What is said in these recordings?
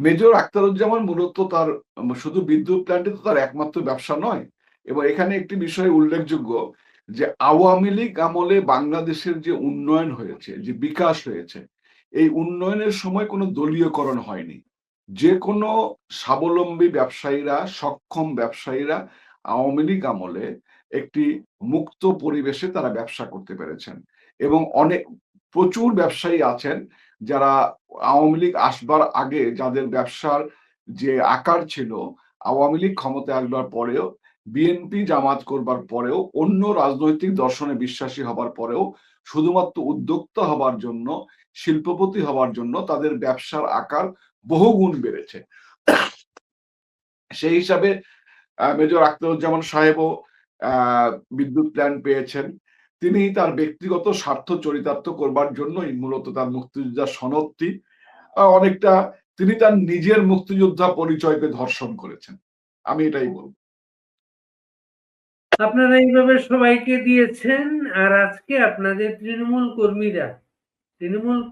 Major Akhtaruzzaman মূলত তার শুধু বিদ্যুৎ প্ল্যান্টে তো তার একমাত্র ব্যবসা নয়, এবং এখানে একটি বিষয় উল্লেখযোগ্য যে আওয়ামী লীগ আমলে বাংলাদেশের যে উন্নয়ন হয়েছে, যে বিকাশ হয়েছে, এই উন্নয়নের সময় কোনো দলীয়করণ হয়নি। যে কোনো স্বাবলম্বী ব্যবসায়ীরা, সক্ষম ব্যবসায়ীরা আওয়ামী লীগ আমলে একটি মুক্ত পরিবেশে তারা ব্যবসা করতে পেরেছেন, এবং অনেক প্রচুর ব্যবসায়ী আছেন যারা আওয়ামী লীগ আসবার আগে, যাদের ব্যবসার যে আকার ছিল, আওয়ামী লীগ ক্ষমতায় আসবার পরেও, বিএনপি জামাত করবার পরেও, অন্য রাজনৈতিক দর্শনে বিশ্বাসী হবার পরেও, শুধুমাত্র উদ্যোক্তা হবার জন্য, শিল্পপতি হবার জন্য তাদের ব্যবসার আকার বহুগুণ বেড়েছে। সেই হিসাবে মেজর আখতারুজ্জামান সাহেবও বিদ্যুৎ প্ল্যান পেয়েছেন। তিনি তার ব্যক্তিগত স্বার্থ চরিতার্থ করবার জন্যই মূলত তার মুক্তিযোদ্ধার সনদটি অনেকটা তিনি তার নিজের মুক্তিযোদ্ধা পরিচয়কে ধর্ষণ করেছেন, আমি এটাই বলবো। আপনারা এইভাবে সবাইকে দিয়েছেন, আর আজকে আপনাদের তৃণমূল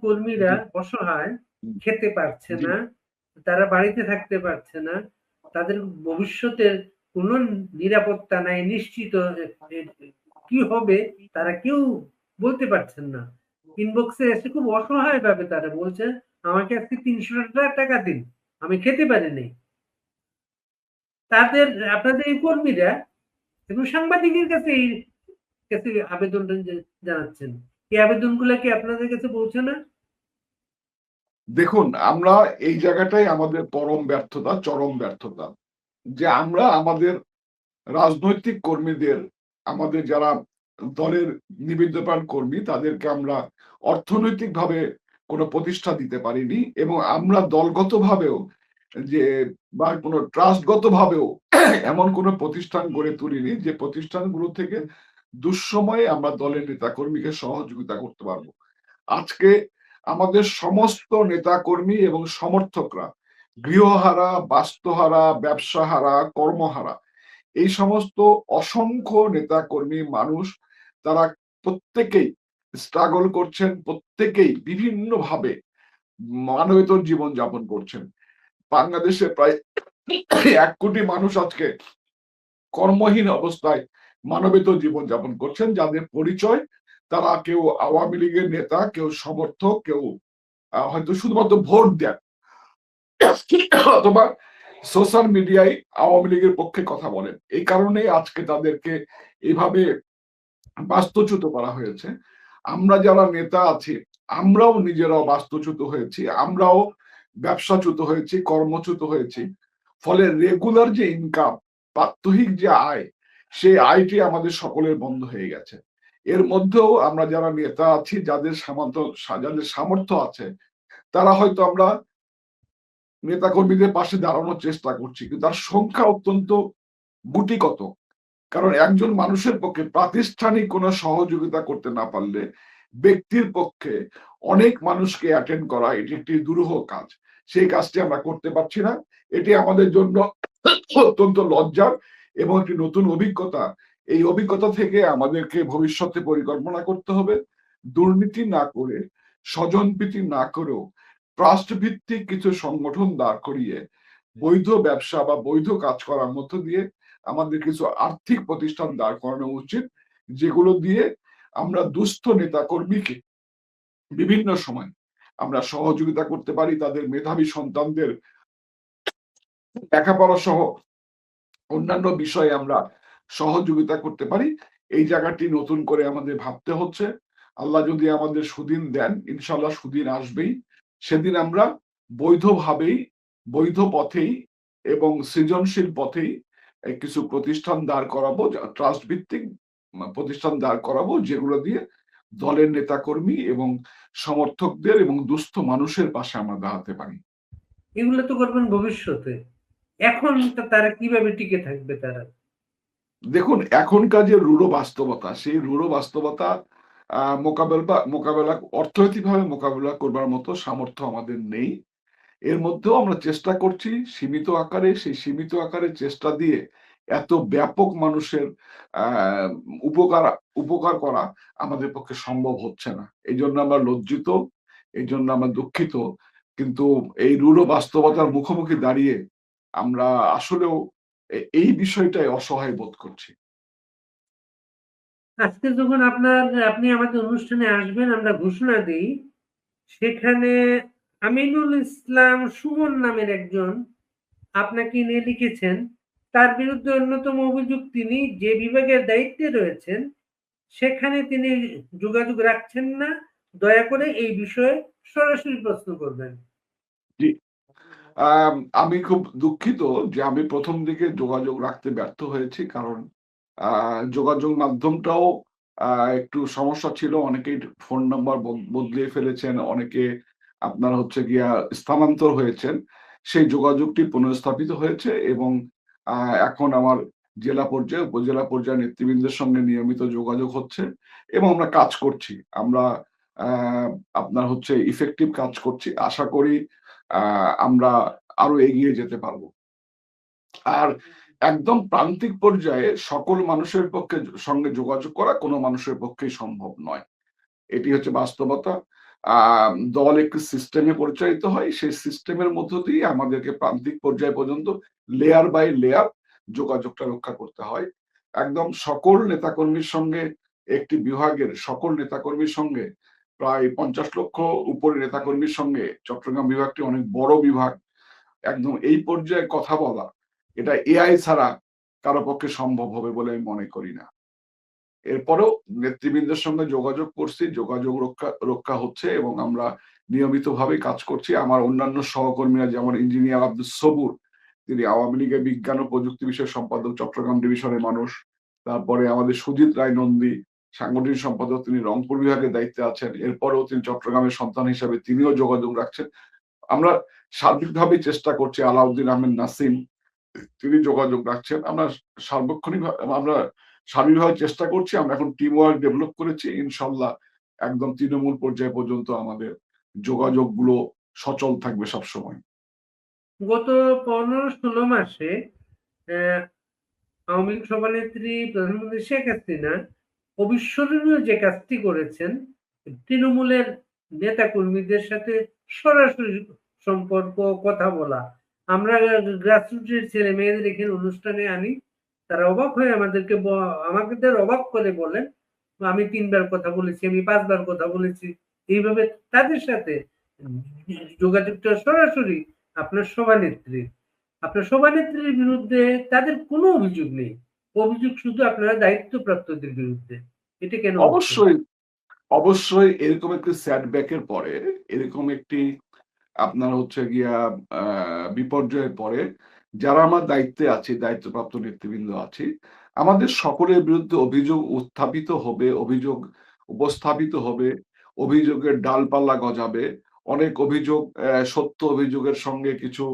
কর্মীরা অসহায়, খেতে পারছে না, তারা বাড়িতে থাকতে পারছে না, তাদের ভবিষ্যতের কোনো নিরাপত্তা নাই, নিশ্চিত কি হবে তারা কেউ বলতে পারছেন না। ইনবক্সে এসে খুব অসহায় ভাবে তারা বলছে, আমাকে আজকে 300 টাকা দিন, আমি খেতে পারিনি। তাদের আপনাদের এই কর্মীরা এবং সাংবাদিকের কাছে এই আবেদনটা জানাচ্ছেন, এই আবেদনগুলো কি আপনাদের কাছে পৌঁছে না? দেখুন, আমরা এই জায়গাটাই আমাদের পরম ব্যর্থতা, চরম ব্যর্থতা, যে আমরা আমাদের রাজনৈতিক কর্মীদের, আমাদের যারা দলের নিবেদ্যপ্রাণ কর্মী, তাদেরকে আমরা অর্থনৈতিকভাবে কোনো প্রতিষ্ঠা দিতে পারিনি, এবং আমরা দলগতভাবেও যে বা কোনো ট্রাস্টগতভাবেও এমন কোনো প্রতিষ্ঠান গড়ে তুলিনি যে প্রতিষ্ঠানগুলো থেকে দুঃসময়ে আমরা দলের নেতাকর্মীকে সহযোগিতা করতে পারবো। আজকে আমাদের সমস্ত নেতাকর্মী এবং সমর্থকরা গৃহহারা, বাস্তুহারা, ব্যবসাহারা, কর্মহারা, এই সমস্ত অসংখ্য নেতাকর্মী মানুষ, তারা প্রত্যেকেই স্ট্রাগল করছেন, প্রত্যেকেই বিভিন্নভাবে মানবেতর জীবন যাপন করছেন। বাংলাদেশে প্রায় 1 কোটি মানুষ আজকে কর্মহীন অবস্থায় মানবেতর জীবন যাপন করছেন, যাদের পরিচয় তারা কেউ আওয়ামী লীগের নেতা, কেউ সমর্থক, কেউ হয়তো শুধুমাত্র ভোট দেন, অথবা সোশ্যাল মিডিয়ায় আওয়ামী লীগের পক্ষে কথা বলেন। এই কারণে আজকে তাদেরকে এভাবে বাস্তুচ্যুত করা হয়েছে। আমরা যারা নেতা আছি, আমরাও নিজেরাও বাস্তুচ্যুত হয়েছি, আমরাও ব্যবসাচ্যুত হয়েছি, কর্মচ্যুত হয়েছি। ফলে রেগুলার যে ইনকাম, প্রাত্যহিক যে আয়, সেই আয়টি আমাদের সকলের বন্ধ হয়ে গেছে। এর মধ্যেও আমরা যারা নেতা আছি, যাদের সামর্থ্য আছে, তারা হয়তো আমরা নেতাকর্মীদের পাশে দাঁড়ানোর চেষ্টা করছি, কিন্তু তার সংখ্যা অত্যন্ত গুটিকত। কারণ একজন মানুষের পক্ষে প্রাতিষ্ঠানিক কোনো সহযোগিতা করতে না পারলে ব্যক্তির পক্ষে অনেক মানুষকে অ্যাটেন্ড করা এটি একটি দুরূহ কাজ। সেই কাজটি আমরা করতে পারছি না। এটি আমাদের জন্য অত্যন্ত লজ্জার এবং একটি নতুন অভিজ্ঞতা। এই অভিজ্ঞতা থেকে আমাদেরকে ভবিষ্যতে পরিকল্পনা করতে হবে, দুর্নীতি না করে, স্বজনপ্রীতি না করেও ট্রাস্ট ভিত্তিক কিছু সংগঠন দাঁড় করিয়ে বৈধ ব্যবসা বা বৈধ কাজ করার মধ্য দিয়ে আমাদের কিছু আর্থিক প্রতিষ্ঠান দাঁড় করানো উচিত, যেগুলো দিয়ে আমরা দুস্থ নেতা কর্মীকে বিভিন্ন সময় আমরা সহযোগিতা করতে পারি, তাদের মেধাবী সন্তানদের লেখাপড়া সহ অন্যান্য বিষয়ে আমরা সহযোগিতা করতে পারি। এই জায়গাটি নতুন করে আমাদের ভাবতে হচ্ছে। আল্লাহ যদি আমাদের সুদিন দেন, ইনশাল্লাহ সুদিন আসবেই, সেদিন আমরা বৈধভাবেই, বৈধ পথেই এবং সৃজনশীল পথেই কিছু প্রতিষ্ঠান দাঁড় করাবো, ট্রাস্ট ভিত্তিক প্রতিষ্ঠান দাঁড় করাবো, যেগুলো দিয়ে দলের নেতাকর্মী এবং সমর্থকদের এবং দুস্থ মানুষের পাশে আমরা দাঁড়াতে পারি। এগুলো তো করবেন ভবিষ্যতে, এখন তারা কিভাবে টিকে থাকবে তারা? দেখুন, এখনকার যে রূঢ় বাস্তবতা, সেই রূঢ় বাস্তবতা মোকাবেলা অর্থনৈতিকভাবে মোকাবেলা করবার মতো সামর্থ্য আমাদের নেই। এর মধ্যেও আমরা চেষ্টা করছি সীমিত আকারে, সেই সীমিত আকারে চেষ্টা দিয়ে এত ব্যাপক মানুষের আহ উপকার উপকার করা আমাদের পক্ষে সম্ভব হচ্ছে না। এই জন্য আমরা লজ্জিত, এই জন্য আমরা দুঃখিত। কিন্তু এই রূঢ় বাস্তবতার মুখোমুখি দাঁড়িয়ে আমরা আসলেও এই বিষয়টাই অসহায় বোধ করছি। আজকে যখন আপনি আমাদের অনুষ্ঠানে আসবেন আমরা ঘোষণা দেই, সেখানে আমিনুল ইসলাম সুমন নামের একজন আপনাকে নিয়ে লিখেছেন। তার বিরুদ্ধে অন্যতম অভিযোগ, তিনি যে বিভাগের দায়িত্বে রয়েছেন সেখানে তিনি যোগাযোগ রাখছেন না। দয়া করে এই বিষয়ে সরাসরি প্রশ্ন করবেন। জি, আমি খুব দুঃখিত যে আমি প্রথম দিকে যোগাযোগ রাখতে ব্যর্থ হয়েছি। কারণ যোগাযোগ মাধ্যমটাও একটু সমস্যা ছিল। অনেকেই ফোন নাম্বার বদলিয়ে ফেলেছেন। অনেকে আপনার হচ্ছে গিয়া স্থানান্তর হয়েছেন। সেই যোগাযোগটি পুনঃস্থাপিত হয়েছে এবং আ এখন আমার জেলা পর্যায়ে, উপজেলা পর্যায়ে নেতৃবৃন্দের সঙ্গে নিয়মিত যোগাযোগ হচ্ছে এবং আমরা কাজ করছি। আমরা আ আপনার হচ্ছে ইফেক্টিভ কাজ করছি। আশা করি আ আমরা আরো এগিয়ে যেতে পারবো। আর একদম প্রান্তিক পর্যায়ে সকল মানুষের পক্ষে সঙ্গে যোগাযোগ করা কোনো মানুষের পক্ষেই সম্ভব নয়। এটি হচ্ছে বাস্তবতা। আ দল একটি সিস্টেমে পরিচালিত হয়। সেই সিস্টেমের মধ্য দিয়ে আমাদেরকে প্রান্তিক পর্যায় পর্যন্ত লেয়ার বাই লেয়ার যোগাযোগটা রক্ষা করতে হয়। একদম সকল নেতাকর্মীর সঙ্গে, একটি বিভাগের সকল নেতাকর্মীর সঙ্গে, প্রায় ৫০ লক্ষ উপরে নেতাকর্মীর সঙ্গে চট্টগ্রাম বিভাগটি অনেক বড় বিভাগ। একদম এই পর্যায়ে কথা বলা, এটা এআই ছাড়া কারো পক্ষে সম্ভব হবে বলে আমি মনে করি না। এরপরেও নেতৃবৃন্দের সঙ্গে যোগাযোগ করছি, যোগাযোগ রক্ষা হচ্ছে এবং আমরা নিয়মিতভাবে কাজ করছি। আমার অন্যান্য সহকর্মীরা, যেমন ইঞ্জিনিয়ার আব্দুস সবুর, তিনি আওয়ামী লীগের বিজ্ঞান ও প্রযুক্তি বিষয়ক সম্পাদক, চট্টগ্রাম ডিভিশনের মানুষ। তারপরে আমাদের সুজিত রায় নন্দী, সাংগঠনিক সম্পাদক, তিনি রংপুর বিভাগের দায়িত্বে আছেন। এরপরেও তিনি চট্টগ্রামের সন্তান হিসাবে তিনিও যোগাযোগ রাখছেন। আমরা সার্বিকভাবে চেষ্টা করছি। আলাউদ্দিন আহমেদ নাসিম, তিনি যোগাযোগ রাখছেন। আমরা সার্বিকভাবে চেষ্টা করছি। আমরা এখন টিম ওয়ার্ক ডেভেলপ করেছি। ইনশাআল্লাহ একদম তৃণমূল পর্যায় পর্যন্ত আমাদের যোগাযোগগুলো সচল থাকবে সবসময়। গত ১৫-১৬ মাসে আহ, আওয়ামী লীগ সভানেত্রী প্রধানমন্ত্রী শেখ হাসিনা অবিস্মরণীয় যে কাজটি করেছেন, তৃণমূলের নেতা কর্মীদের সাথে সরাসরি সম্পর্ক, কথা বলা। আমরা গ্রাসরুটের ছেলে মেয়েদের এখানে অনুষ্ঠানে আনি, তারা অবাক হয়ে আমাদের অবাক করে বলেন, আমি ৩ বার কথা বলেছি, আমি ৫ বার কথা বলেছি। এইভাবে তাদের সাথে যোগাযোগটা সরাসরি আপনার সভানেত্রী। আপনার সভানেত্রীর বিরুদ্ধে তাদের কোনো অভিযোগ নেই। অভিযোগ শুধু আপনারা দায়িত্বপ্রাপ্তদের বিরুদ্ধে। এটা কেন হচ্ছে? অবশ্যই, অবশ্যই এরকম একটি সেটব্যাক এর পরে, এরকম একটি আপনার হচ্ছে গিয়া বিপর্যয়ের পরে যারা আমার দায়িত্বে আছি, দায়িত্বপ্রাপ্ত নেতৃবৃন্দ আছি, আমাদের সকলের বিরুদ্ধে অভিযোগ উত্থাপিত হবে, অভিযোগ উপস্থাপিত হবে, অভিযোগের ডালপালা গজাবে। অনেক অভিযোগ, সত্য অভিযোগের সঙ্গে কিছু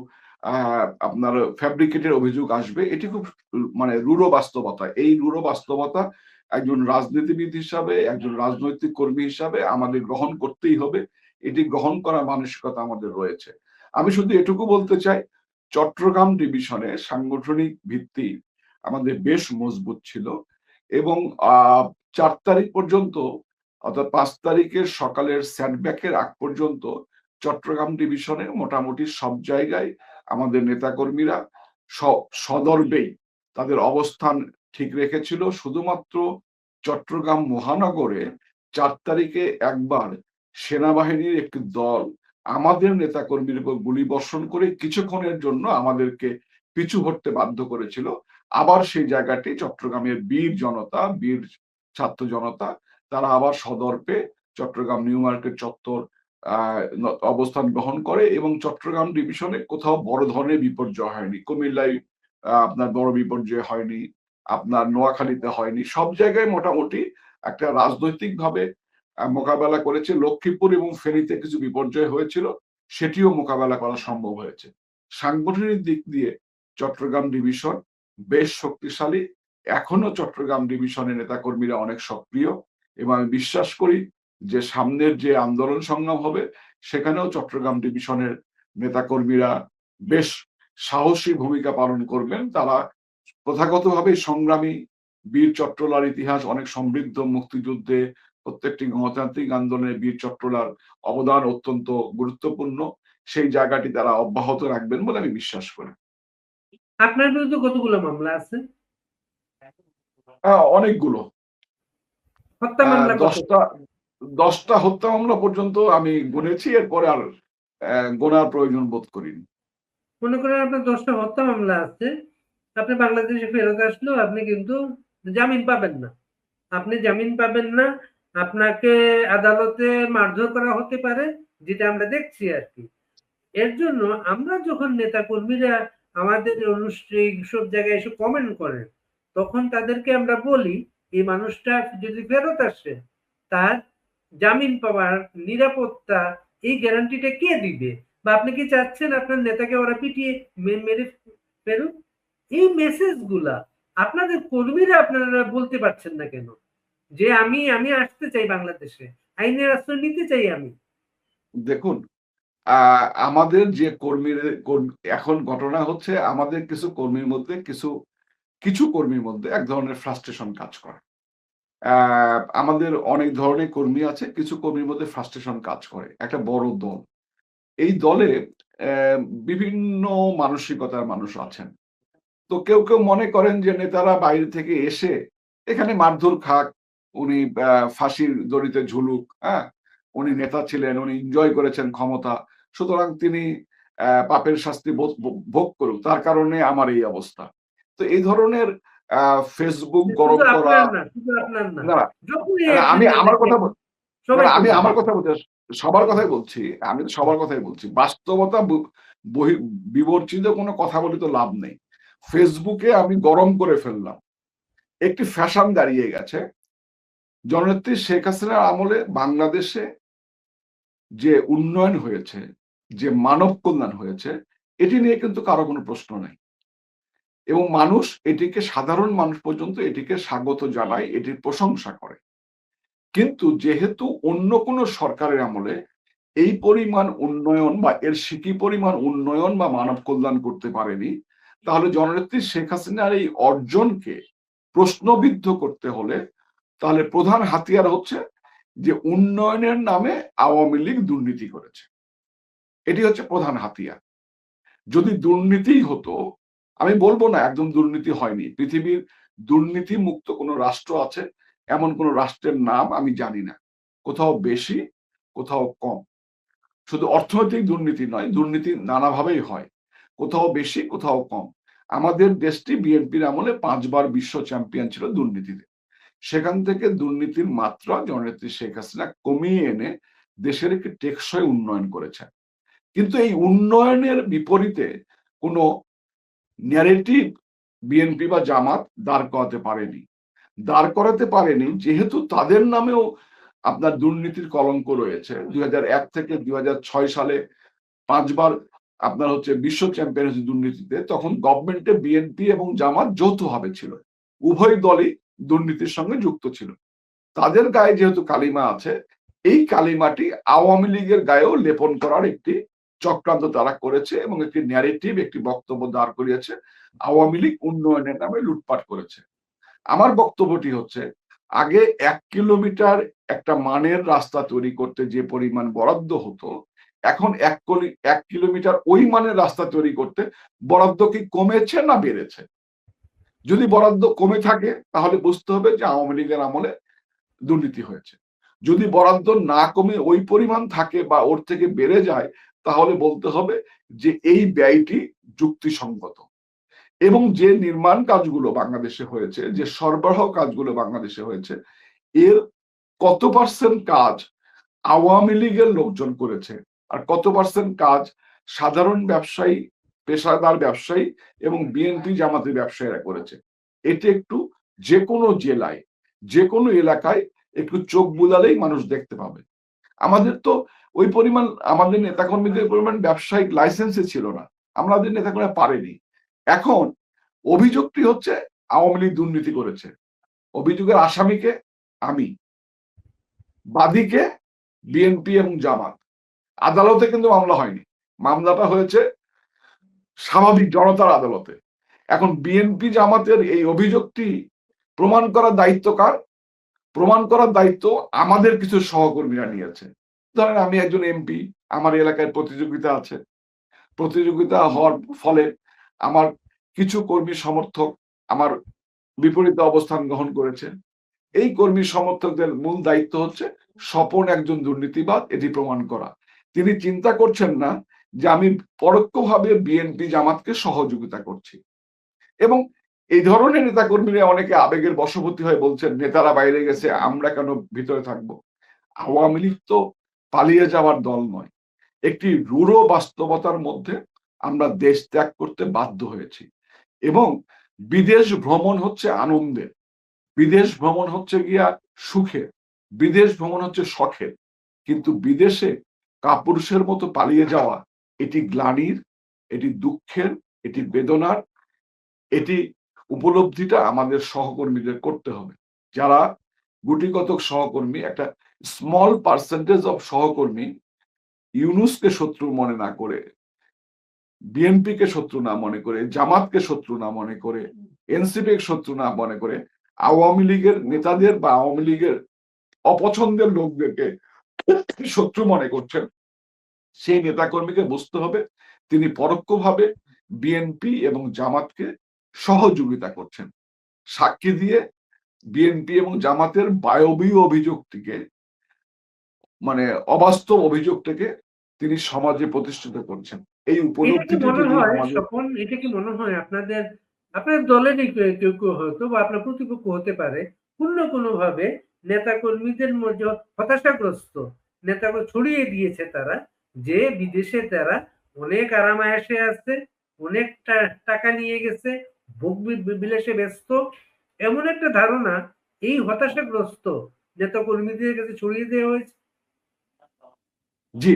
আপনার ফ্যাব্রিকেটেড অভিযোগ আসবে। এটি খুব মানে রূঢ় বাস্তবতা। এই রূঢ় বাস্তবতা একজন রাজনীতিবিদ হিসাবে, একজন রাজনৈতিক কর্মী হিসাবে আমাদের গ্রহণ করতেই হবে। এটি গ্রহণ করার মানসিকতা আমাদের রয়েছে। আমি শুধু এটুকু বলতে চাই, চট্টগ্রাম ডিভিশনে সাংগঠনিক ভিত্তি আমাদের বেশ মজবুত ছিল এবং ৪ তারিখ পর্যন্ত, অর্থাৎ ৫ তারিখের সকালের সেটব্যাকের আগ পর্যন্ত চট্টগ্রাম ডিভিশনে মোটামুটি সব জায়গায় আমাদের নেতাকর্মীরা সদর্বেই তাদের অবস্থান ঠিক রেখেছিল। শুধুমাত্র চট্টগ্রাম মহানগরে ৪ তারিখে একবার সেনাবাহিনীর একটি দল আমাদের নেতাকর্মীর উপর গুলিবর্ষণ করে কিছুক্ষণের জন্য আমাদেরকে পিছু হটতে বাধ্য করেছিল। আবার সেই জায়গাটি চট্টগ্রামের বীর জনতা, বীর ছাত্র জনতা, তারা আবার সদর্পে চট্টগ্রাম নিউ মার্কেট চত্বর অবস্থান গ্রহণ করে এবং চট্টগ্রাম ডিভিশনে কোথাও বড় ধরনের বিপর্যয় হয়নি। কুমিল্লায় আপনার বড় বিপর্যয় হয়নি, আপনার নোয়াখালীতে হয়নি। সব জায়গায় মোটামুটি একটা রাজনৈতিকভাবে মোকাবেলা করেছে। লক্ষ্মীপুর এবং ফেনীতে কিছু বিপর্যয় হয়েছিল, সেটিও মোকাবেলা করা সম্ভব হয়েছে। সাংগঠনিক দিক দিয়ে চট্টগ্রাম ডিভিশন বেশ শক্তিশালী। এখনো চট্টগ্রাম ডিভিশনের নেতাকর্মীরা অনেক সক্রিয় এবং আমি বিশ্বাস করি যে সামনের যে আন্দোলন সংগ্রাম হবে সেখানেও চট্টগ্রাম ডিভিশনের নেতাকর্মীরা বেশ সাহসী ভূমিকা পালন করবেন। তারা প্রথাগতভাবে সংগ্রামী, বীর চট্টলার ইতিহাস অনেক সমৃদ্ধ। মুক্তিযুদ্ধে প্রত্যেকটি গণতান্ত্রিক আন্দোলনে বীর চট্টলার অবদান অত্যন্ত গুরুত্বপূর্ণ সেই জায়গাটি তারা অব্যাহত রাখবেন বলে আমি বিশ্বাস করি। আপনার বিরুদ্ধে কতগুলো মামলা আছে? অনেকগুলো। হত্যা মামলা কত? 10টা হত্যা মামলা পর্যন্ত আমি গুনেছি, এরপরে আর গোনার প্রয়োজন বোধ করিনি। মনে করেন আপনার 10টা হত্যা মামলা আছে, আপনি বাংলাদেশে ফেরত আসলেও আপনি কিন্তু জামিন পাবেন না। আপনি জামিন পাবেন না, আপনাকে আদালতে মারধর করা হতে পারে, যেটা আমরা দেখছি আর কি। এর জন্য আমরা যখন নেতা কর্মীরা আমাদের অনুষ্ঠান সব জায়গায় এসে কমেন্ট করেন, তখন তাদেরকে আমরা বলি এই মানুষটা যদি ফেরত আসে তার জামিন পাওয়ার নিরাপত্তা এই গ্যারান্টিটা কে দিবে? বা আপনি কি চাচ্ছেন আপনার নেতাকে ওরা পিটিয়ে মেরে ফেরুক? এই মেসেজ গুলা আপনাদের কর্মীরা আপনারা বলতে পারছেন না কেন যে আমি আমি আসতে চাই বাংলাদেশে, আইনের আশ্রয় নিতে চাই আমি? দেখুন, আমাদের যে এখন ঘটনা হচ্ছে, আমাদের কিছু কর্মীর মধ্যে কিছু কর্মীর মধ্যে এক ধরনের ফ্রাস্ট্রেশন কাজ করে। আমাদের অনেক ধরনের কর্মী আছে, কিছু কর্মীর মধ্যে ফ্রাস্ট্রেশন কাজ করে, একটা বড় দল। এই দলে বিভিন্ন মানসিকতার মানুষ আছেন। তো কেউ কেউ মনে করেন যে নেতারা বাইরে থেকে এসে এখানে মারধর খাক, উনি ফাঁসির দড়িতে ঝুলুক, হ্যাঁ, উনি নেতা ছিলেন, উনি এনজয় করেছেন ক্ষমতা, সুতরাং তিনি পাপের শাস্তি ভোগ করুক, তার কারণে আমার এই অবস্থা। তো এই ধরনের ফেসবুক শুধু গরম করা। আপনার না, শুধু আপনার না, না, যখনই না, আমি একজনকে আমার কথা দেখেন সবাই আমি করবে। আমার কথা বলছি, সবার কথাই বলছি। আমি তো সবার কথাই বলছি। বাস্তবতা বিবর্চিত কোনো কথা বলে তো লাভ নেই। ফেসবুকে আমি গরম করে ফেললাম। একটি ফ্যাশন দাঁড়িয়ে গেছে। জননেত্রী শেখ হাসিনার আমলে বাংলাদেশে যে উন্নয়ন হয়েছে, যে মানব কল্যাণ হয়েছে, এটি নিয়ে কিন্তু কারো কোনো প্রশ্ন নাই। এবং মানুষ এটিকে, সাধারণ মানুষ পর্যন্ত এটিকে স্বাগত জানায়, এটির প্রশংসা করে। কিন্তু যেহেতু অন্য কোনো সরকারের আমলে এই পরিমাণ উন্নয়ন বা এর সিকি পরিমাণ উন্নয়ন বা মানব কল্যাণ করতে পারেনি, তাহলে জননেত্রী শেখ হাসিনার এই অর্জনকে প্রশ্নবিদ্ধ করতে হলে তাহলে প্রধান হাতিয়ার হচ্ছে যে উন্নয়নের নামে আওয়ামী লীগ দুর্নীতি করেছে। এটি হচ্ছে প্রধান হাতিয়ার। যদি দুর্নীতিই হতো, আমি বলবো না একদম দুর্নীতি হয়নি, পৃথিবীর দুর্নীতি মুক্ত কোনো রাষ্ট্র আছে এমন কোন রাষ্ট্রের নাম আমি জানি না। কোথাও বেশি, কোথাও কম। শুধু অর্থনৈতিক দুর্নীতি নয়, দুর্নীতি নানাভাবেই হয়, কোথাও বেশি, কোথাও কম। আমাদের দেশটি বিএনপির আমলে 5 বার বিশ্ব চ্যাম্পিয়ন ছিল দুর্নীতিতে। সেখান থেকে দুর্নীতির মাত্রা জননেত্রী শেখ হাসিনা কমিয়ে এনে দেশের একটি টেকসই উন্নয়ন করেছেন। কিন্তু এই উন্নয়নের বিপরীতে কোনো ন্যারেটিভ বিএনপি বা জামাত দাঁড় করাতে পারেনি, যেহেতু তাদের নামেও আপনার দুর্নীতির কলঙ্ক রয়েছে। 2001 থেকে 2006 সালে 5 বার আপনার হচ্ছে বিশ্ব চ্যাম্পিয়ন হচ্ছে দুর্নীতিতে, তখন গভর্নমেন্টে বিএনপি এবং জামাত যৌথভাবে ছিল, উভয় দলই দুর্নীতির সঙ্গে যুক্ত ছিল। তাদের গায়ে যেহেতু কালিমা আছে, এই কালিমাটি আওয়ামী লীগের গায়েও লেপন করার একটি চক্রান্ত তারা করেছে এবং একটি ন্যারেটিভ, একটি বক্তব্য দাঁড় করিয়েছে, আওয়ামী লীগ উন্নয়নের নামে লুটপাট করেছে। আমার বক্তব্যটি হচ্ছে, আগে 1 কিলোমিটার একটা মানের রাস্তা তৈরি করতে যে পরিমাণ বরাদ্দ হতো, এখন 1 কিলোমিটার ওই মানের রাস্তা তৈরি করতে বরাদ্দ কি কমেছে না বেড়েছে? যদি বরাদ্দ কমে থাকে তাহলে বুঝতে হবে যে আওয়ামী লীগের আমলে দুর্নীতি হয়েছে। যদি বরাদ্দ না কমে ওই পরিমাণ থাকে বা ওর থেকে বেড়ে যায়, তাহলে বলতে হবে যে এই ব্যয়টি যুক্তিসঙ্গত। এবং যে নির্মাণ কাজগুলো বাংলাদেশে হয়েছে, যে সরবরাহ কাজগুলো বাংলাদেশে হয়েছে, এর কত পার্সেন্ট কাজ আওয়ামী লীগের লোকজন করেছে আর কত পার্সেন্ট কাজ সাধারণ ব্যবসায়ী, পেশাদার ব্যবসায়ী এবং বিএনপি জামাতের ব্যবসায়ীরা করেছে, এটি একটু যে কোনো জেলায়, যে কোনো এলাকায় একটু চোখ বুলালেই মানুষ দেখতে পাবে। আমাদের তো ওই পরিমাণ, আমাদের নেতাকর্মীদের পরিমাণ ব্যবসায়িক লাইসেন্সে ছিল না, আমাদের নেতাকর্মীরা পারেনি। এখন অভিযোগটি হচ্ছে আওয়ামী লীগ দুর্নীতি করেছে, অভিযোগের আসামিকে আমি, বাদীকে বিএনপি এবং জামাত। আদালতে কিন্তু মামলা হয়নি, মামলাটা হয়েছে স্বাভাবিক জনতার আদালতে। এখন বিএনপি জামাতের এই অভিযোগটি প্রমাণ করার দায়িত্ব কার? প্রমাণ করার দায়িত্ব আমাদের কিছু সহকর্মীরা নিয়েছে। ধরেন আমি একজন এমপি, আমার এলাকায় প্রতিযোগিতা আছে, প্রতিযোগিতা হওয়ার ফলে আমার কিছু কর্মী সমর্থক আমার বিপরীতে অবস্থান গ্রহণ করেছে। এই কর্মী সমর্থকদের মূল দায়িত্ব হচ্ছে স্বপন একজন দুর্নীতিবাদ এটি প্রমাণ করা। তিনি চিন্তা করছেন না যে আমি পরোক্ষভাবে বিএনপি জামাতকে সহযোগিতা করছি। এবং এই ধরনের নেতাকর্মীরা অনেকে আবেগের বশবর্তী হয়ে বলছেন নেতারা বাইরে গেছে আমরা কেন ভিতরে থাকবো। আওয়ামী লীগ তো পালিয়ে যাওয়ার দল নয়। একটি রূঢ় বাস্তবতার মধ্যে আমরা দেশ ত্যাগ করতে বাধ্য হয়েছি এবং বিদেশ ভ্রমণ হচ্ছে আনন্দের, বিদেশ ভ্রমণ হচ্ছে গিয়া সুখের, বিদেশ ভ্রমণ হচ্ছে শখের, কিন্তু বিদেশে কাপুরুষের মতো পালিয়ে যাওয়া এটি গ্লানির, এটি দুঃখের, এটি বেদনার, এটি উপলব্ধিটা আমাদের সহকর্মীদের করতে হবে। যারা গুটিকতক সহকর্মী, একটা স্মল পার্সেন্টেজ অফ সহকর্মী ইউনূসকে শত্রু মনে না করে, বিএনপিকে শত্রু না মনে করে, জামাতকে শত্রু না মনে করে, এনসিপিকে শত্রু না মনে করে আওয়ামী লীগের নেতাদের বা আওয়ামী লীগের অপছন্দের লোকদেরকে শত্রু মনে করছেন, সেই নেতাকর্মীকে বুঝতে হবে তিনি পরোক্ষভাবে বিএনপি এবং জামাতকে সহযোগিতা করছেন। সাক্ষী দিয়ে বিএনপি এবং জামাতের বায়বীয় অভিযোগটিকে মানে অবাস্তব অভিযোগটাকে তিনি সমাজে প্রতিষ্ঠিত করছেন। এই এটা কি উপলব্ধিটি মনে যদি হয় আমাদের স্বপন, এটা কি মনে হয় আপনাদের আপনার দলেরই কেউ হয়তো বা আপনার প্রতিপক্ষ হতে পারে কোনো ভাবে নেতা কর্মীদের মধ্যে হতাশাগ্রস্ত নেতা ছড়িয়ে দিয়েছে তারা যে বিদেশে তারা অনেক আরামায়েশে আছে, অনেক টাকা নিয়ে গেছে, ভোগ বিলাসে ব্যস্ত, এমন একটা ধারণা এই হতাশাগ্রস্ত নেতা কর্মীদের কাছে ছড়িয়ে দেওয়া হয়েছে? জি,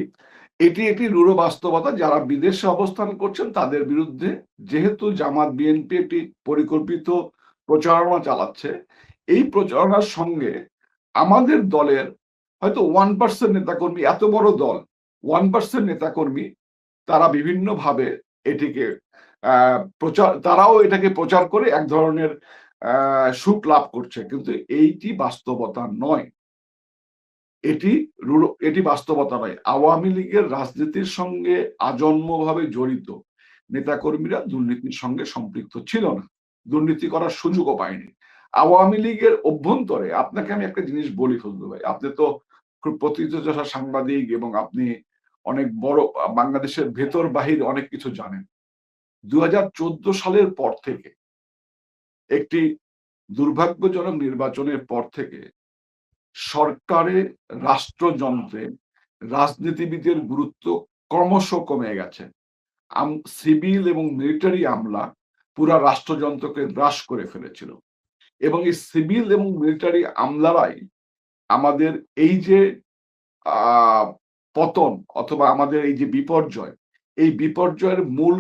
এটি একটি রূঢ় বাস্তবতা। যারা বিদেশে অবস্থান করছেন তাদের বিরুদ্ধে যেহেতু জামাত বিএনপি একটি পরিকল্পিত প্রচারণা চালাচ্ছে, এই প্রচারণার সঙ্গে আমাদের দলের হয়তো 1% নেতাকর্মী, এত বড় দল 1% নেতাকর্মী তারা বিভিন্নভাবে এটিকে তারাও এটাকে প্রচার করে এক ধরনের সুখ লাভ করছে, কিন্তু এইটি বাস্তবতা নয়। এটি বাস্তবতা নয়। আওয়ামী লীগের রাজনীতির সঙ্গে আজন্মভাবে জড়িত নেতাকর্মীরা দুর্নীতির সঙ্গে সম্পৃক্ত ছিল না, দুর্নীতি করার সুযোগও পায়নি। আওয়ামী লীগের অভ্যন্তরে আপনাকে আমি একটা জিনিস বলি ফজলু ভাই, আপনি তো খুব প্রতিষ্ঠা সাংবাদিক এবং আপনি অনেক বড় বাংলাদেশের ভেতর বাহির অনেক কিছু জানেন। 2014 সালের পর থেকে একটি দুর্ভাগ্যজনক নির্বাচনের পর থেকে সরকারে রাষ্ট্রযন্ত্রে রাজনীতিবিদের গুরুত্ব ক্রমশ কমে গেছে। সিভিল এবং মিলিটারি আমলা পুরা রাষ্ট্রযন্ত্রকে গ্রাস করে ফেলেছিল এবং এই সিভিল এবং মিলিটারি আমলারাই আমাদের এই যে পতন অথবা আমাদের এই যে বিপর্যয়, এই বিপর্যয়ের মূল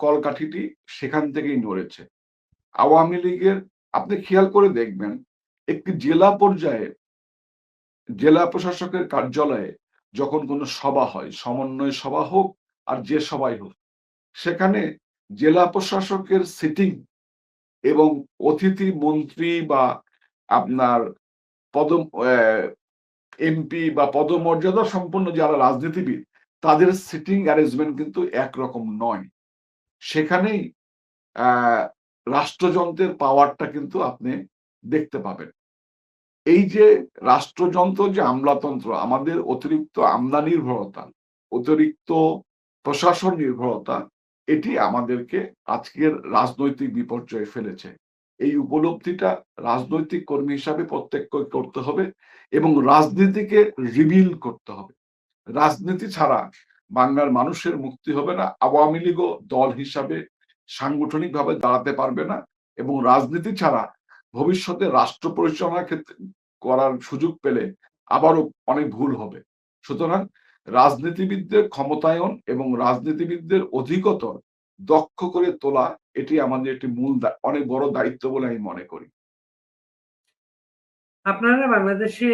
কলকাঠিটি সেখান থেকেই নড়েছে। আওয়ামী লীগের আপনি খেয়াল করে দেখবেন একটি জেলা পর্যায়ে জেলা প্রশাসকের কার্যালয়ে যখন কোনো সভা হয়, সমন্বয় সভা হোক আর যে সভাই হোক, সেখানে জেলা প্রশাসকের সিটিং এবং অতিথি মন্ত্রী বা আপনার পদ এমপি বা পদমর্যাদা সম্পন্ন যারা রাজনীতিবিদ তাদের সিটিং অ্যারেঞ্জমেন্ট কিন্তু একরকম নয়। সেখানেই রাষ্ট্রযন্ত্রের পাওয়ারটা কিন্তু আপনি দেখতে পাবেন। এই যে রাষ্ট্রযন্ত্র যে আমলাতন্ত্র, আমাদের অতিরিক্ত আমলা নির্ভরতা, অতিরিক্ত প্রশাসন নির্ভরতা, এটি আমাদেরকে আজকের রাজনৈতিক বিপর্যয়ে ফেলেছে। এই উপলব্ধিটা রাজনৈতিক কর্মী হিসাবে প্রত্যেককে করতে হবে এবং রাজনীতিকে রিভিল করতে হবে। রাজনীতি ছাড়া বাংলার মানুষের মুক্তি হবে না। আওয়ামী লীগও দল হিসাবে সাংগঠনিকভাবে দাঁড়াতে পারবে না এবং রাজনীতি ছাড়া ভবিষ্যতে রাষ্ট্র পরিচালনার ক্ষেত্রে করার সুযোগ পেলে আবারও অনেক ভুল হবে। সুতরাং রাজনীতিবিদদের ক্ষমতায়ন এবং রাজনীতিবিদদের অধিকতর দক্ষ করে তোলা এটি আমাদের একটি মূল অনেক বড় দায়িত্ব বলে আমি মনে করি। আপনারা বাংলাদেশে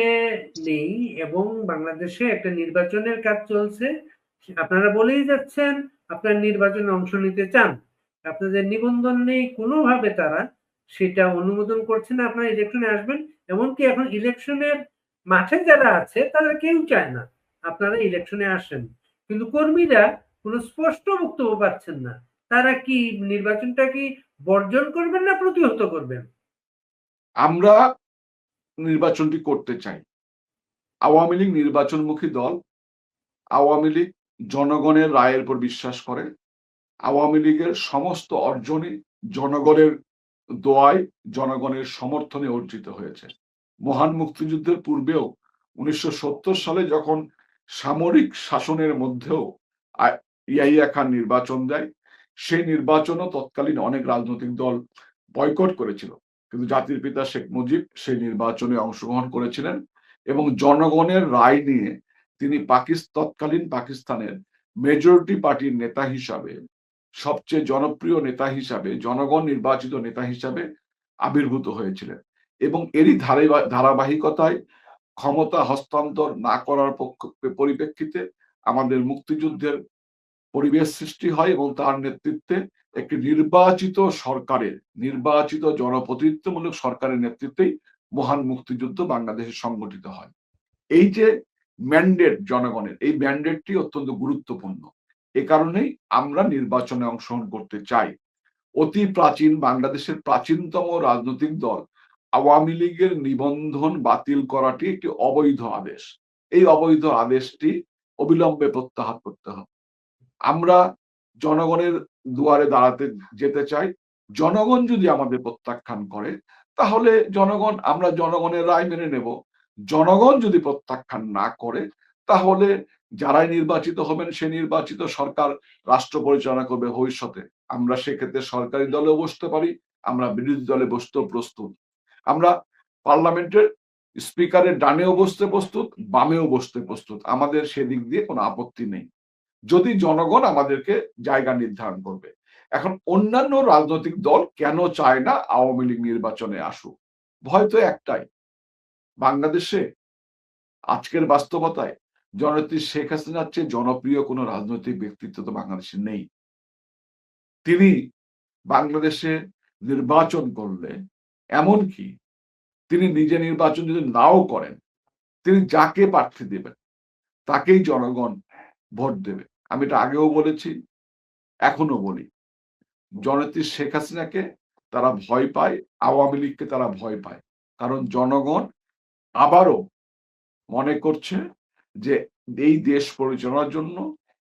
নেই এবং বাংলাদেশে একটা নির্বাচনের কাজ চলছে। আপনারা বলেই যাচ্ছেন আপনারা নির্বাচনে অংশ নিতে চান। আপনাদের নিবন্ধন নেই, কোনোভাবে তারা সেটা অনুমোদন করছে না আপনারা ইলেকশনে আসবেন। এমনকি এখন ইলেকশনের মাঠে যারা আছে তারা কেউ চায় না আপনারা ইলেকশনে আসেন, কিন্তু কর্মীরা কোনো স্পষ্ট বক্তব্য পাচ্ছেন না। তারা কি নির্বাচনটা কি বর্জন করবেন না প্রতিহত করবেন? আমরা নির্বাচনটি করতে চাই। আওয়ামী লীগ নির্বাচনমুখী দল। আওয়ামী লীগ জনগণের রায়ের উপর বিশ্বাস করে। আওয়ামী লীগের সমস্ত অর্জনই জনগণের দোয়ায়, জনগণের সমর্থনে অর্জিত হয়েছে। মহান মুক্তিযুদ্ধের পূর্বেও 1970 সালে যখন সামরিক শাসনের মধ্যেও ইয়াহিয়া খান নির্বাচন দেয়, সেই নির্বাচনও তৎকালীন অনেক রাজনৈতিক দল বয়কট করেছিল, কিন্তু জাতির পিতা শেখ মুজিব সেই নির্বাচনে অংশগ্রহণ করেছিলেন এবং জনগণের রায় নিয়ে তিনি তৎকালীন পাকিস্তানের মেজরিটি পার্টির নেতা হিসাবে, সবচেয়ে জনপ্রিয় নেতা হিসাবে, জনগণ নির্বাচিত নেতা হিসাবে আবির্ভূত হয়েছিলেন এবং এরই ধারাবাহিকতায় ক্ষমতা হস্তান্তর না করার পরিপ্রেক্ষিতে আমাদের মুক্তিযুদ্ধের পরিবেশ সৃষ্টি হয় এবং তার নেতৃত্বে একটি নির্বাচিত জনপ্রতিনিধিত্বমূলক সরকারের নেতৃত্বেই মহান মুক্তিযুদ্ধ বাংলাদেশে সংগঠিত হয়। এই যে ম্যান্ডেট জনগণের, এই ম্যান্ডেটটি অত্যন্ত গুরুত্বপূর্ণ। এ কারণেই আমরা নির্বাচনে অংশগ্রহণ করতে চাই। অতি প্রাচীন বাংলাদেশের প্রাচীনতম রাজনৈতিক দল আওয়ামী লীগের নিবন্ধন বাতিল করাটি একটি অবৈধ আদেশ। এই অবৈধ আদেশটি অবিলম্বে প্রত্যাহার করতে হবে। আমরা জনগণের দুয়ারে দাঁড়াতে যেতে চাই। জনগণ যদি আমাদের প্রত্যাখ্যান করে, তাহলে আমরা জনগণের রায় মেনে নেব। জনগণ যদি প্রত্যাখ্যান না করে, তাহলে যারাই নির্বাচিত হবেন সে নির্বাচিত সরকার রাষ্ট্র পরিচালনা করবে ভবিষ্যতে। আমরা সেক্ষেত্রে সরকারি দলেও বসতে পারি, আমরা বিরোধী দলে বসতেও প্রস্তুত। আমরা পার্লামেন্টের স্পিকারের ডানেও বসতে প্রস্তুত, বামেও বসতে প্রস্তুত। আমাদের সেদিক দিয়ে কোনো আপত্তি নেই, যদি জনগণ আমাদেরকে জায়গা নির্ধারণ করবে। এখন অন্যান্য রাজনৈতিক দল কেন চায় না আওয়ামী লীগ নির্বাচনে আসুক? ভয় তো একটাই, বাংলাদেশে আজকের বাস্তবতায় জননেত্রী শেখ হাসিনার চেয়ে জনপ্রিয় কোনো রাজনৈতিক ব্যক্তিত্ব তো বাংলাদেশে নেই। তিনি বাংলাদেশে নির্বাচন করলে, এমনকি তিনি নিজে নির্বাচন যদি নাও করেন, তিনি যাকে প্রার্থী দেবেন তাকেই জনগণ ভোট দেবে। আমি এটা আগেও বলেছি, এখনো বলি, জননেত্রী শেখ হাসিনাকে তারা ভয় পায়, আওয়ামী লীগকে তারা ভয় পায়। কারণ জনগণ আবারও মনে করছে যে এই দেশ পরিচালনার জন্য,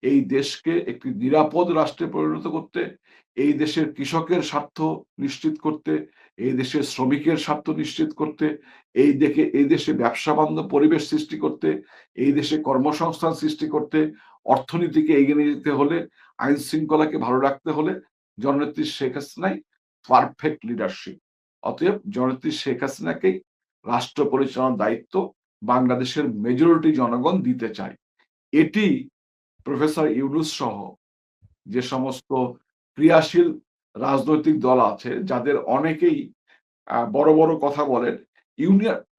এই দেশকে একটি নিরাপদ রাষ্ট্রে পরিণত করতে, এই দেশের কৃষকের স্বার্থ নিশ্চিত করতে, এই দেশের শ্রমিকের স্বার্থ নিশ্চিত করতে, এই দেশে ব্যবসা বান্ধব পরিবেশ সৃষ্টি করতে, এই দেশে কর্মসংস্থান সৃষ্টি করতে, অর্থনীতিকে এগিয়ে নিয়ে যেতে হলে, আইন শৃঙ্খলাকে ভালো রাখতে হলে জননেত্রী শেখ হাসিনাই পারফেক্ট লিডারশিপ। অতএব জননেত্রী শেখ হাসিনাকেই রাষ্ট্র পরিচালনার দায়িত্ব বাংলাদেশের মেজরিটি জনগণ দিতে চায়। এটি প্রফেসর ইউনূস সহ যে সমস্ত ক্রিয়াশীল রাজনৈতিক দল আছে, যাদের অনেকেই বড় বড় কথা বলেন,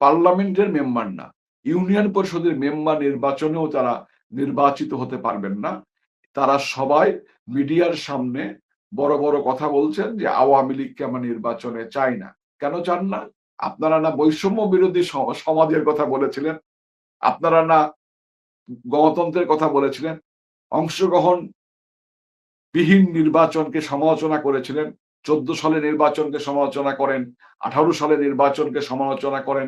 পার্লামেন্টের মেম্বার না, ইউনিয়ন পরিষদের মেম্বার নির্বাচনেও তারা নির্বাচিত হতে পারবেন না। তারা সবাই মিডিয়ার সামনে বড় বড় কথা বলছেন যে আওয়ামী লীগকে আমরা নির্বাচনে চাই না। কেন চান না? আপনারা না বৈষম্য বিরোধী সমাজের কথা বলেছিলেন, আপনারা না গণতন্ত্রের কথা বলেছিলেন, অংশগ্রহণ বিহীন নির্বাচনকে সমালোচনা করেছিলেন, 14 সালে নির্বাচনকে সমালোচনা করেন, 18 সালে নির্বাচনকে সমালোচনা করেন,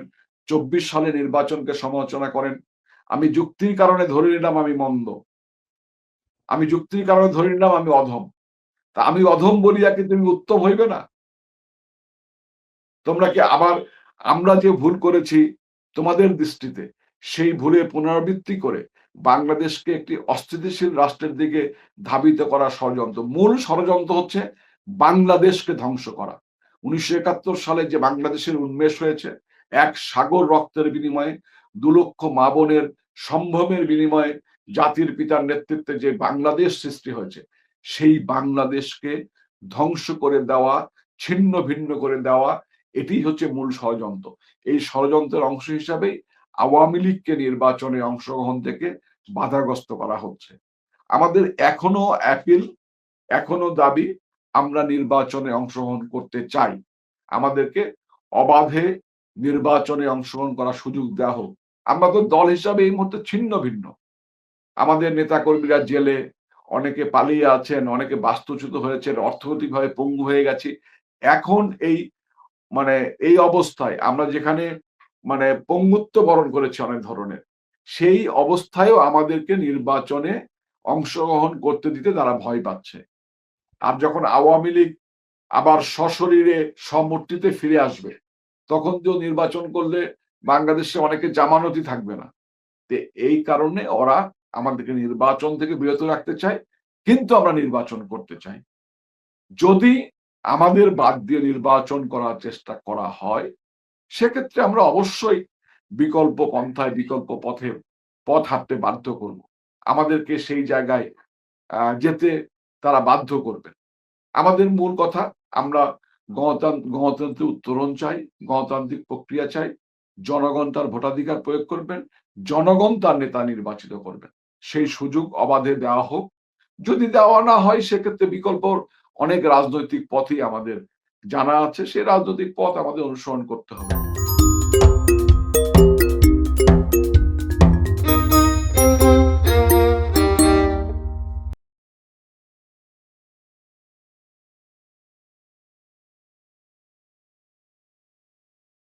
24 সালে নির্বাচনকে সমালোচনা করেন। আমি যুক্তির কারণে ধরে নিলাম আমি মন্দ, আমি যুক্তির কারণে ধরে নিলাম আমি অধম। তা আমি অধম বলিয়া কি তুমি উত্তম হইবে না? তোমরা কি আবার আমরা যে ভুল করেছি তোমাদের দৃষ্টিতে, সেই ভুলে পুনরাবৃত্তি করে বাংলাদেশকে একটি অস্থিতিশীল রাষ্ট্রের দিকে ধাবিত করা ষড়যন্ত্র। মূল ষড়যন্ত্র হচ্ছে বাংলাদেশকে ধ্বংস করা। 1971 সালে যে বাংলাদেশের উন্মেষ হয়েছে, এক সাগর রক্তের বিনিময়ে, 2 লক্ষ মা বোনের সম্ভ্রমের বিনিময়ে জাতির পিতার নেতৃত্বে যে বাংলাদেশ সৃষ্টি হয়েছে, সেই বাংলাদেশকে ধ্বংস করে দেওয়া, ছিন্ন ভিন্ন করে দেওয়া, এটি হচ্ছে মূল ষড়যন্ত্র। এই ষড়যন্ত্রের অংশ হিসাবেই আওয়ামী লীগকে নির্বাচনে অংশগ্রহণ থেকে বাধাগ্রস্ত করা হচ্ছে। আমাদের এখনো অ্যাপিল, এখনো দাবি, আমরা নির্বাচনে অংশগ্রহণ করতে চাই। আমাদেরকে অবাধে নির্বাচনে অংশগ্রহণ করার সুযোগ দেওয়া হোক। আমরা তো দল হিসাবে এই মুহূর্তে ছিন্ন ভিন্ন, আমাদের নেতাকর্মীরা জেলে, অনেকে পালিয়ে আছেন, অনেকে বাস্তুচ্যুত হয়েছেন, অর্থনৈতিকভাবে পঙ্গু হয়ে গেছি। এখন মানে এই অবস্থায় আমরা যেখানে পঙ্গুত্ব বরণ করেছি অনেক ধরনের, সেই অবস্থায়ও আমাদেরকে নির্বাচনে অংশগ্রহণ করতে দিতে তারা ভয় পাচ্ছে। আর যখন আওয়ামী লীগ আবার সশরীরে স্বমূর্তিতে ফিরে আসবে, তখন তো নির্বাচন করলে বাংলাদেশে অনেকে জামানতই থাকবে না। এই কারণে ওরা আমাদেরকে নির্বাচন থেকে বিরত রাখতে চায়, কিন্তু আমরা নির্বাচন করতে চাই। যদি আমাদের বাদ দিয়ে নির্বাচন করার চেষ্টা করা হয়, সেক্ষেত্রে আমরা অবশ্যই বিকল্প পন্থায়, বিকল্প পথ হাঁটতে বাধ্য করব। আমাদেরকে সেই জায়গায় যেতে তারা বাধ্য করবে। আমাদের মূল কথা, আমরা গণতন্ত্রের উত্তরণ চাই, গণতান্ত্রিক প্রক্রিয়া চাই। জনগণ তার ভোটাধিকার প্রয়োগ করবেন, জনগণ তার নেতা নির্বাচিত করবেন। সেই সুযোগ অবাধে দেওয়া হোক। যদি দেওয়া না হয়, সেক্ষেত্রে বিকল্প অনেক রাজনৈতিক পথই আমাদের জানা আছে। সেই রাজনৈতিক পথ আমাদের অনুসরণ করতে হবে।